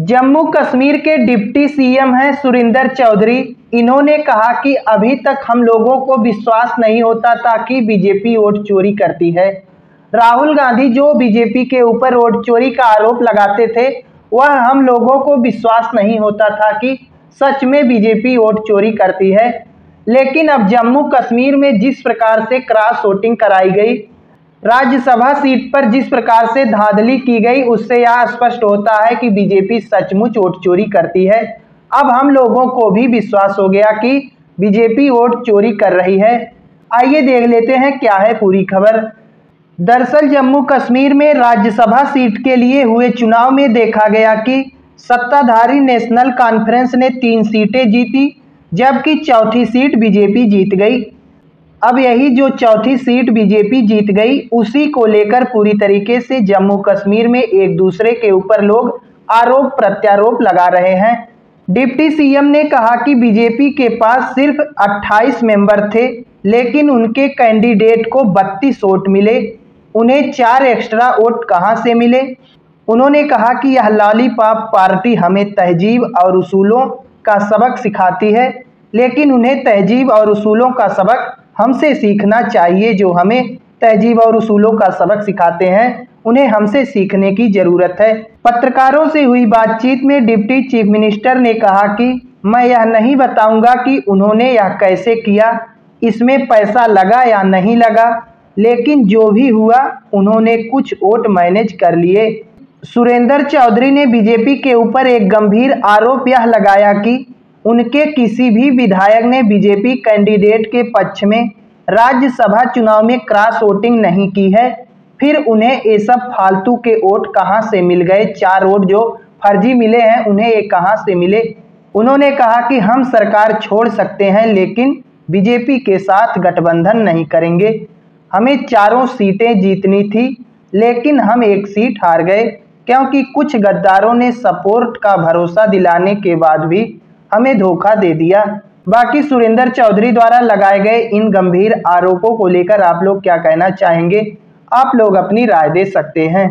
जम्मू कश्मीर के deputy CM हैं सुरिंदर चौधरी। इन्होंने कहा कि अभी तक हम लोगों को विश्वास नहीं होता था कि बीजेपी वोट चोरी करती है। राहुल गांधी जो बीजेपी के ऊपर वोट चोरी का आरोप लगाते थे, वह हम लोगों को विश्वास नहीं होता था कि सच में बीजेपी वोट चोरी करती है। लेकिन अब जम्मू कश्मीर में जिस प्रकार से क्रॉस वोटिंग कराई गई, राज्यसभा सीट पर जिस प्रकार से धांधली की गई, उससे यह स्पष्ट होता है कि बीजेपी सचमुच वोट चोरी करती है। अब हम लोगों को भी विश्वास हो गया कि बीजेपी वोट चोरी कर रही है। आइए देख लेते हैं क्या है पूरी खबर। दरअसल जम्मू कश्मीर में राज्यसभा सीट के लिए हुए चुनाव में देखा गया कि सत्ताधारी नेशनल कॉन्फ्रेंस ने 3 सीटें जीती, जबकि चौथी सीट बीजेपी जीत गई। अब यही जो चौथी सीट बीजेपी जीत गई, उसी को लेकर पूरी तरीके से जम्मू कश्मीर में एक दूसरे के ऊपर लोग आरोप प्रत्यारोप लगा रहे हैं। डिप्टी सीएम ने कहा कि बीजेपी के पास सिर्फ 28 मेंबर थे, लेकिन उनके कैंडिडेट को 32 वोट मिले। उन्हें 4 एक्स्ट्रा वोट कहां से मिले? उन्होंने कहा कि यह लॉलीपॉप पार्टी हमें तहजीब और उसूलों का सबक सिखाती है, लेकिन उन्हें तहजीब और उसूलों का सबक हमसे सीखना चाहिए। जो हमें तहजीब और उसूलों का सबक सिखाते हैं, उन्हें हमसे सीखने की जरूरत है। पत्रकारों से हुई बातचीत में डिप्टी चीफ मिनिस्टर ने कहा कि मैं यह नहीं बताऊंगा कि उन्होंने यह कैसे किया, इसमें पैसा लगा या नहीं लगा, लेकिन जो भी हुआ उन्होंने कुछ वोट मैनेज कर लिए। सुरेंद्र चौधरी ने बीजेपी के ऊपर एक गंभीर आरोप यह लगाया कि उनके किसी भी विधायक ने बीजेपी कैंडिडेट के पक्ष में राज्यसभा चुनाव में क्रॉस वोटिंग नहीं की है। फिर उन्हें ये सब फालतू के वोट कहां से मिल गए? 4 वोट जो फर्जी मिले हैं, उन्हें ये कहां से मिले? उन्होंने कहा कि हम सरकार छोड़ सकते हैं, लेकिन बीजेपी के साथ गठबंधन नहीं करेंगे। हमें 4 सीटें जीतनी थी, लेकिन हम 1 सीट हार गए, क्योंकि कुछ गद्दारों ने सपोर्ट का भरोसा दिलाने के बाद भी हमें धोखा दे दिया। बाकी सुरेंद्र चौधरी द्वारा लगाए गए इन गंभीर आरोपों को लेकर आप लोग क्या कहना चाहेंगे? आप लोग अपनी राय दे सकते हैं।